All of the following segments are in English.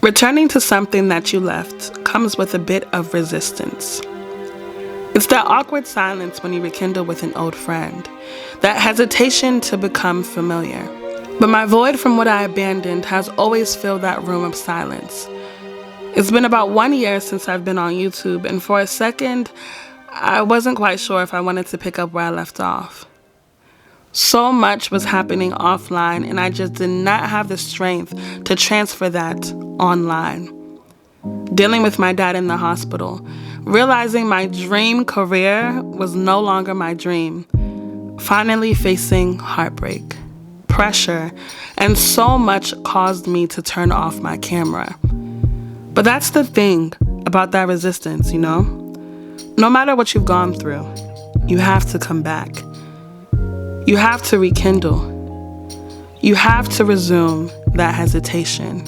Returning to something that you left comes with a bit of resistance. It's that awkward silence when you rekindle with an old friend, that hesitation to become familiar. But my void from what I abandoned has always filled that room of silence. It's been about 1 year since I've been on YouTube, and for a second, I wasn't quite sure if I wanted to pick up where I left off. So much was happening offline, and I just did not have the strength to transfer that online. Dealing with my dad in the hospital, realizing my dream career was no longer my dream, finally facing heartbreak, pressure, and so much caused me to turn off my camera. But that's the thing about that resistance, you know? No matter what you've gone through, you have to come back. You have to rekindle. You have to resume that hesitation.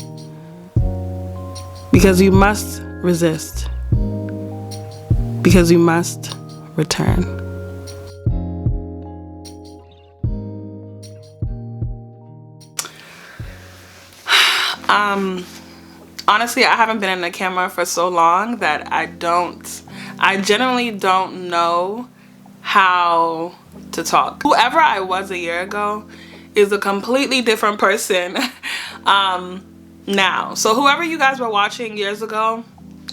Because you must resist. Because you must return. Honestly, I haven't been in the camera for so long that I genuinely don't know how to talk. Whoever I was a year ago is a completely different person now. So whoever you guys were watching years ago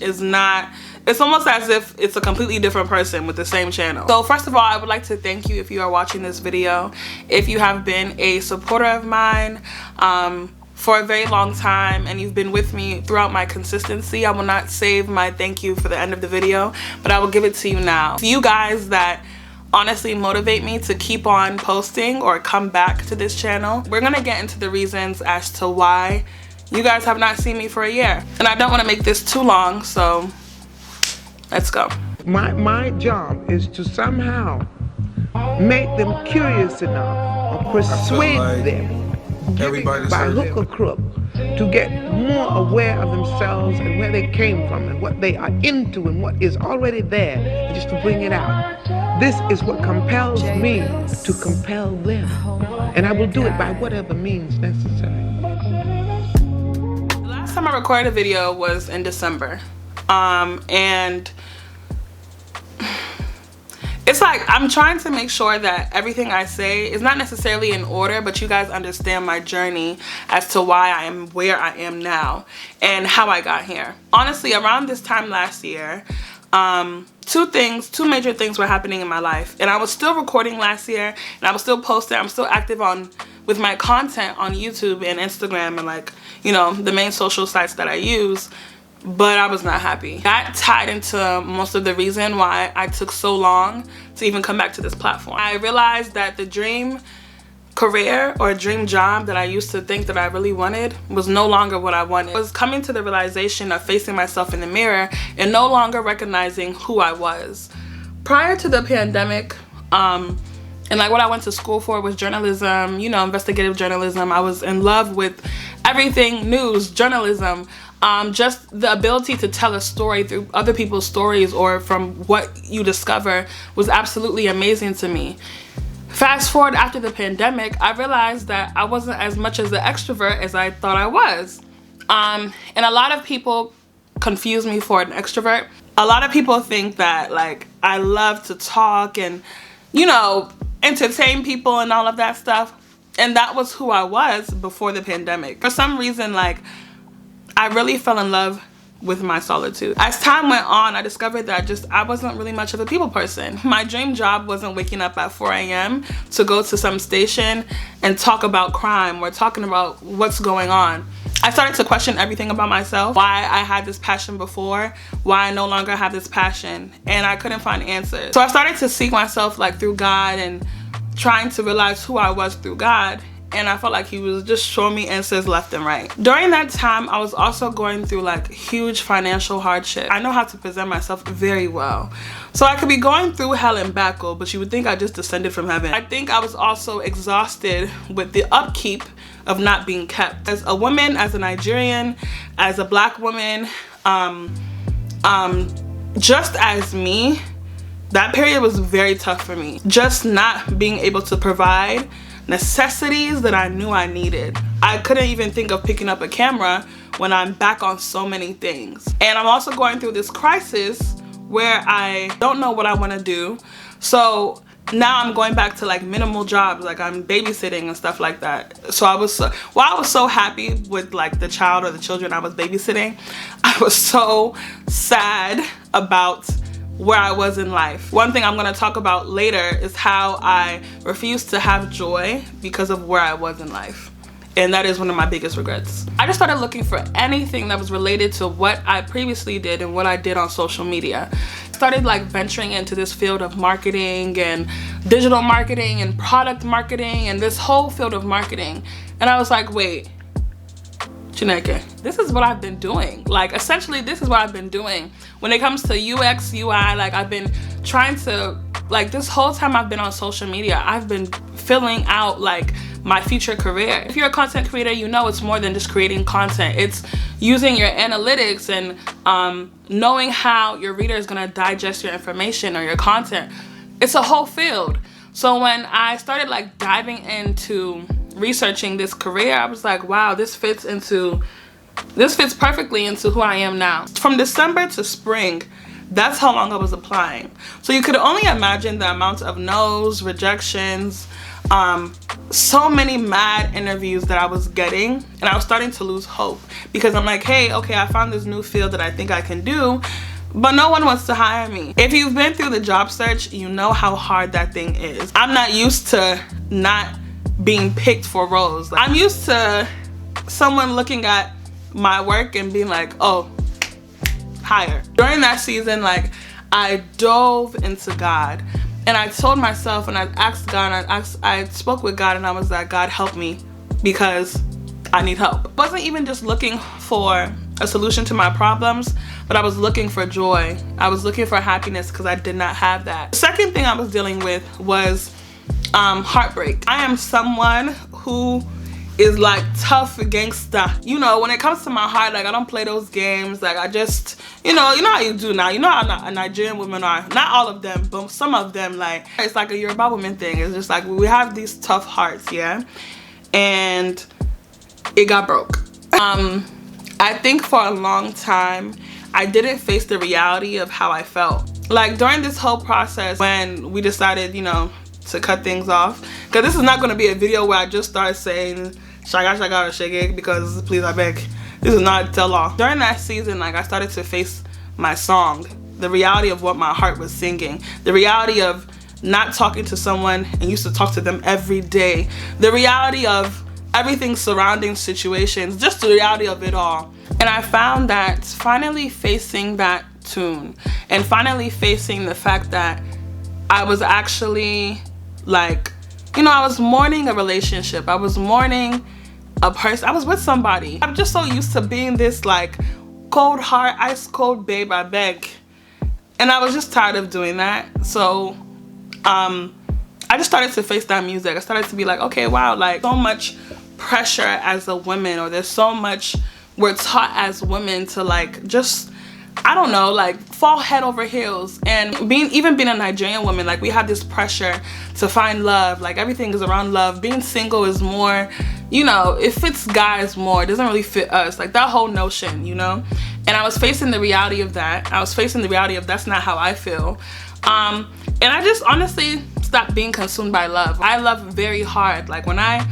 is not, it's almost as if it's a completely different person with the same channel. So first of all, I would like to thank you if you are watching this video. If you have been a supporter of mine for a very long time and you've been with me throughout my consistency, I will not save my thank you for the end of the video, but I will give it to you now. To you guys that honestly motivate me to keep on posting or come back to this channel, we're gonna get into the reasons as to why you guys have not seen me for a year. And I don't want to make this too long, so let's go. My job is to somehow make them curious enough or persuade them by hook or crook to get more aware of themselves and where they came from and what they are into and what is already there, and just to bring it out. This is what compels me to compel them, and I will do it by whatever means necessary. The last time I recorded a video was in December, and it's like I'm trying to make sure that everything I say is not necessarily in order, but you guys understand my journey as to why I am where I am now and how I got here. Honestly, around this time last year, two major things were happening in my life, and I was still recording last year and I was still posting. I'm still active with my content on YouTube and Instagram and, like, you know, the main social sites that I use. But I was not happy. That tied into most of the reason why I took so long to even come back to this platform. I realized that the dream career or dream job that I used to think that I really wanted was no longer what I wanted. I was coming to the realization of facing myself in the mirror and no longer recognizing who I was. Prior to the pandemic, and like what I went to school for was journalism, you know, investigative journalism. I was in love with everything news, journalism. Just the ability to tell a story through other people's stories or from what you discover was absolutely amazing to me. Fast forward after the pandemic, I realized that I wasn't as much as an extrovert as I thought I was. And a lot of people confuse me for an extrovert. A lot of people think that, like, I love to talk and, you know, entertain people and all of that stuff. And that was who I was before the pandemic. For some reason, like, I really fell in love with my solitude. As time went on, I discovered that I wasn't really much of a people person. My dream job wasn't waking up at 4 a.m. to go to some station and talk about crime or talking about what's going on. I started to question everything about myself, why I had this passion before, why I no longer have this passion, and I couldn't find answers. So I started to seek myself, like, through God and trying to realize who I was through God. And I felt like he was just showing me answers left and right. During that time, I was also going through, like, huge financial hardship. I know how to present myself very well. So I could be going through hell and back, but you would think I just descended from heaven. I think I was also exhausted with the upkeep of not being kept. As a woman, as a Nigerian, as a Black woman, just as me, that period was very tough for me. Just not being able to provide necessities that I knew I needed I couldn't even think of picking up a camera when I'm back on so many things. And I'm also going through this crisis where I don't know what I want to do. So now I'm going back to like minimal jobs, like I'm babysitting and stuff like that. So I was so happy with like the child or the children I was babysitting, I was so sad about where I was in life. One thing I'm going to talk about later is how I refused to have joy because of where I was in life. And that is one of my biggest regrets. I just started looking for anything that was related to what I previously did and what I did on social media. Started like venturing into this field of marketing and digital marketing and product marketing and this whole field of marketing. And I was like, wait, Chineke, this is what I've been doing. Like essentially this is what I've been doing. When it comes to UX, UI, like I've been trying to, like this whole time I've been on social media, I've been filling out like my future career. If you're a content creator, you know it's more than just creating content. It's using your analytics and knowing how your reader is gonna digest your information or your content. It's a whole field. So when I started like diving into researching this career, I was like, wow, this fits perfectly into who I am now. From December to spring, that's how long I was applying. So you could only imagine the amount of no's, rejections, so many mad interviews that I was getting, and I was starting to lose hope because I'm like, hey, okay, I found this new field that I think I can do, but no one wants to hire me. If you've been through the job search, you know how hard that thing is. I'm not used to not being picked for roles. I'm used to someone looking at my work and being like, oh, hire. During that season, like I dove into God. And I told myself, and I asked God, I spoke with God, and I was like, God, help me because I need help. I wasn't even just looking for a solution to my problems, but I was looking for joy. I was looking for happiness because I did not have that. The second thing I was dealing with was heartbreak. I am someone who is like tough gangsta. You know, when it comes to my heart, like I don't play those games. Like I just, you know how you do now. You know how Nigerian women are. Not all of them, but some of them, like it's like a Yoruba woman thing. It's just like we have these tough hearts, yeah? And it got broke. I think for a long time, I didn't face the reality of how I felt. Like during this whole process when we decided, you know, to cut things off, because this is not going to be a video where I just start saying shaga shaga or shege, because please I beg, this is not tell all. During that season, like I started to face my song, the reality of what my heart was singing, the reality of not talking to someone and used to talk to them every day, the reality of everything surrounding situations, just the reality of it all. And I found that finally facing that tune and finally facing the fact that I was actually like, you know, I was mourning a relationship. I was mourning a person. I was with somebody. I'm just so used to being this like cold heart, ice cold babe, I beg. And I was just tired of doing that. So I just started to face that music. I started to be like, okay, wow, like so much pressure as a woman, or there's so much we're taught as women to like just, I don't know, like fall head over heels. And even being a Nigerian woman, like we have this pressure to find love. Like everything is around love. Being single is more, you know, it fits guys more. It doesn't really fit us. Like that whole notion, you know? And I was facing the reality of that. I was facing the reality of that's not how I feel. And I just honestly stopped being consumed by love. I love very hard. Like when I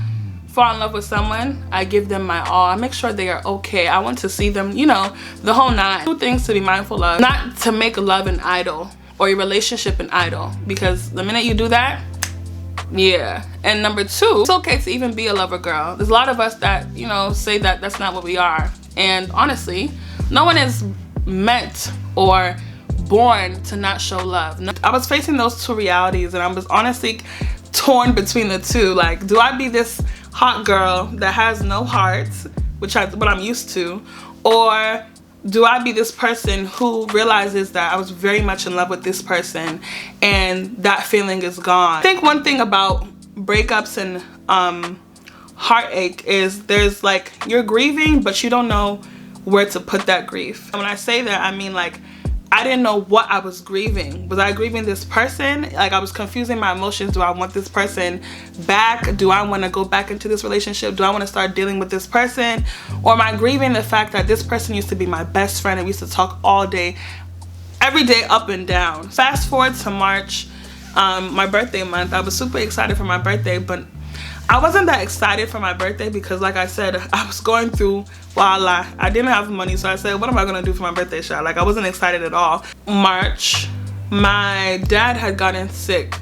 fall in love with someone, I give them my all. I make sure they are okay. I want to see them, you know, the whole nine. 2 things to be mindful of. Not to make love an idol or your relationship an idol, because the minute you do that, yeah. And number 2, it's okay to even be a lover girl. There's a lot of us that, you know, say that that's not what we are. And honestly, no one is meant or born to not show love. I was facing those 2 realities, and I was honestly torn between the 2. Like, do I be this hot girl that has no heart, which is what I'm used to, or do I be this person who realizes that I was very much in love with this person and that feeling is gone? I think one thing about breakups and heartache is there's like, you're grieving, but you don't know where to put that grief. And when I say that, I mean like I didn't know what I was grieving. Was I grieving this person? Like, I was confusing my emotions. Do I want this person back? Do I want to go back into this relationship? Do I want to start dealing with this person? Or am I grieving the fact that this person used to be my best friend and we used to talk all day, every day, up and down? Fast forward to March, my birthday month. I was super excited for my birthday, but I wasn't that excited for my birthday because, like I said, I was going through, I didn't have money, so I said, what am I gonna do for my birthday shot? Like, I wasn't excited at all. March, my dad had gotten sick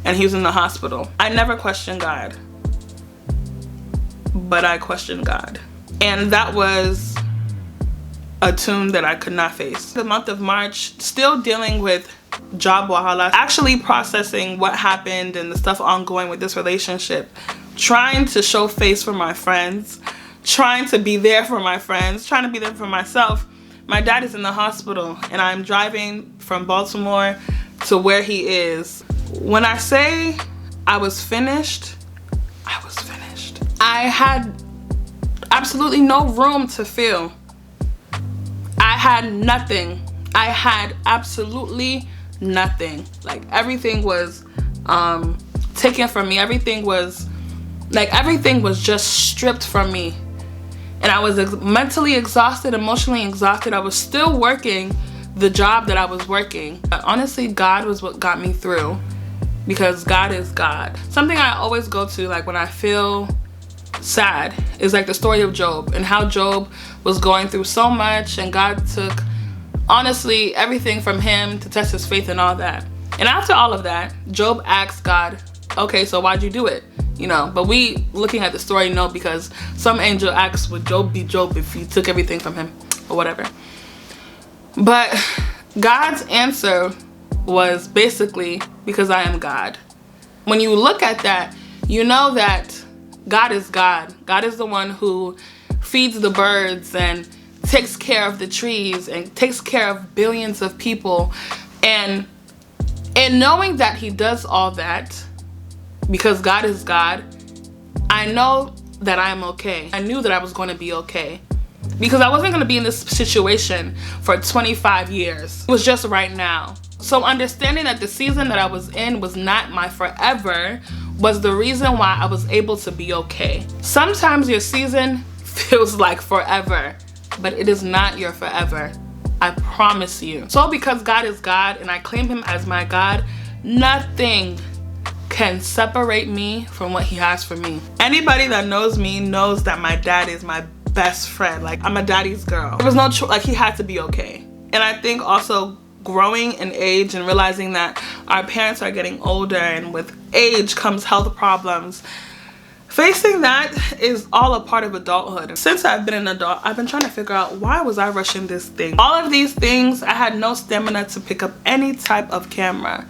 and he was in the hospital. I never questioned God, but I questioned God. And that was a tune that I could not face. The month of March, still dealing with job wahala, actually processing what happened and the stuff ongoing with this relationship, trying to show face for my friends, trying to be there for my friends, trying to be there for myself. My dad is in the hospital and I'm driving from Baltimore to where he is. When I say I was finished, I was finished. I had absolutely no room to feel. I had nothing. I had absolutely nothing. Like, everything was taken from me. Everything was just stripped from me. And I was mentally exhausted, emotionally exhausted. I was still working the job that I was working. But honestly, God was what got me through, because God is God. Something I always go to, like, when I feel sad, is like the story of Job and how Job was going through so much and God took, honestly, everything from him to test his faith and all that. And after all of that, Job asked God, okay, so why'd you do it? You know, but we, looking at the story, know, because some angel asks, would Job be Job if he took everything from him or whatever? But God's answer was basically, because I am God. When you look at that, you know that God is God. God is the one who feeds the birds and takes care of the trees and takes care of billions of people. And in knowing that he does all that, because God is God, I know that I'm okay. I knew that I was going to be okay, because I wasn't going to be in this situation for 25 years. It was just right now. So understanding that the season that I was in was not my forever was the reason why I was able to be okay. Sometimes your season feels like forever, but it is not your forever. I promise you. So because God is God and I claim him as my God, nothing can separate me from what he has for me. Anybody that knows me knows that my dad is my best friend. Like, I'm a daddy's girl. There was no choice. Like, he had to be okay. And I think also growing in age and realizing that our parents are getting older, and with age comes health problems, facing that is all a part of adulthood. Since I've been an adult, I've been trying to figure out, why was I rushing this thing? All of these things, I had no stamina to pick up any type of camera.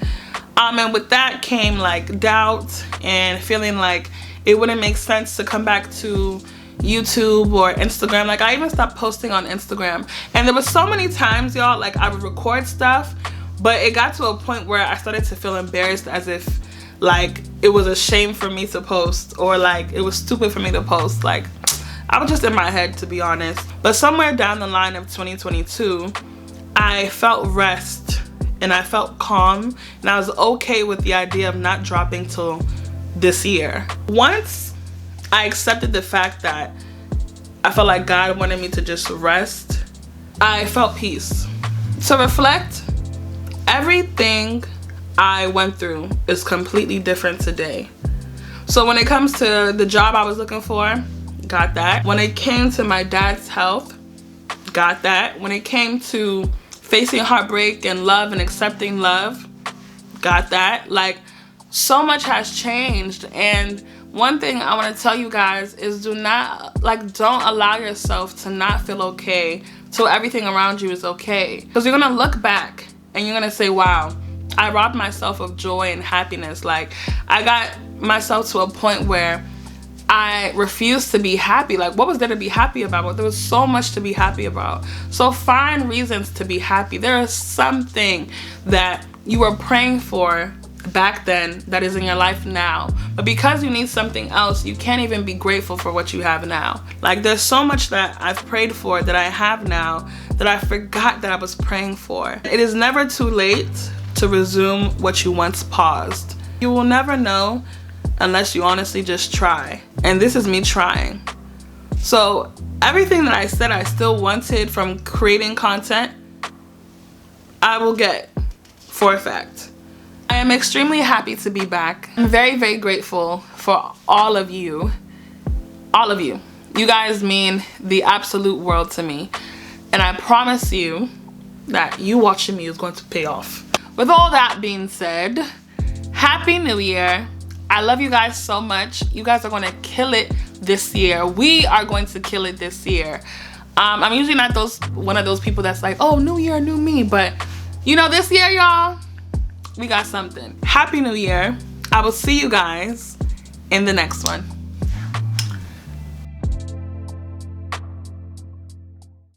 And with that came like doubt and feeling like it wouldn't make sense to come back to YouTube or Instagram. Like, I even stopped posting on Instagram. And there was so many times, y'all, like, I would record stuff, but it got to a point where I started to feel embarrassed, as if like it was a shame for me to post, or like it was stupid for me to post. Like, I was just in my head, to be honest. But somewhere down the line of 2022, I felt rest and I felt calm, and I was okay with the idea of not dropping till this year. Once I accepted the fact that I felt like God wanted me to just rest, I felt peace. To reflect, everything I went through is completely different today. So when it comes to the job I was looking for, got that. When it came to my dad's health, got that. When it came to facing heartbreak and love and accepting love, got that. Like, so much has changed. And one thing I want to tell you guys is don't allow yourself to not feel okay till everything around you is okay. Because you're gonna look back and you're gonna say, wow, I robbed myself of joy and happiness. Like, I got myself to a point where I refused to be happy. Like, what was there to be happy about? Well, there was so much to be happy about. So find reasons to be happy. There is something that you are praying for back then that is in your life now. But because you need something else, you can't even be grateful for what you have now. Like, there's so much that I've prayed for that I have now that I forgot that I was praying for. It is never too late to resume what you once paused. You will never know unless you honestly just try. And this is me trying. So everything that I said I still wanted from creating content, I will get for a fact. I am extremely happy to be back. I'm very, very grateful for all of you. All of you. You guys mean the absolute world to me. And I promise you that you watching me is going to pay off. With all that being said, Happy New Year. I love you guys so much. You guys are going to kill it this year. We are going to kill it this year. I'm usually not one of those people that's like, oh, new year, new me. But you know, this year, y'all, we got something. Happy New Year. I will see you guys in the next one.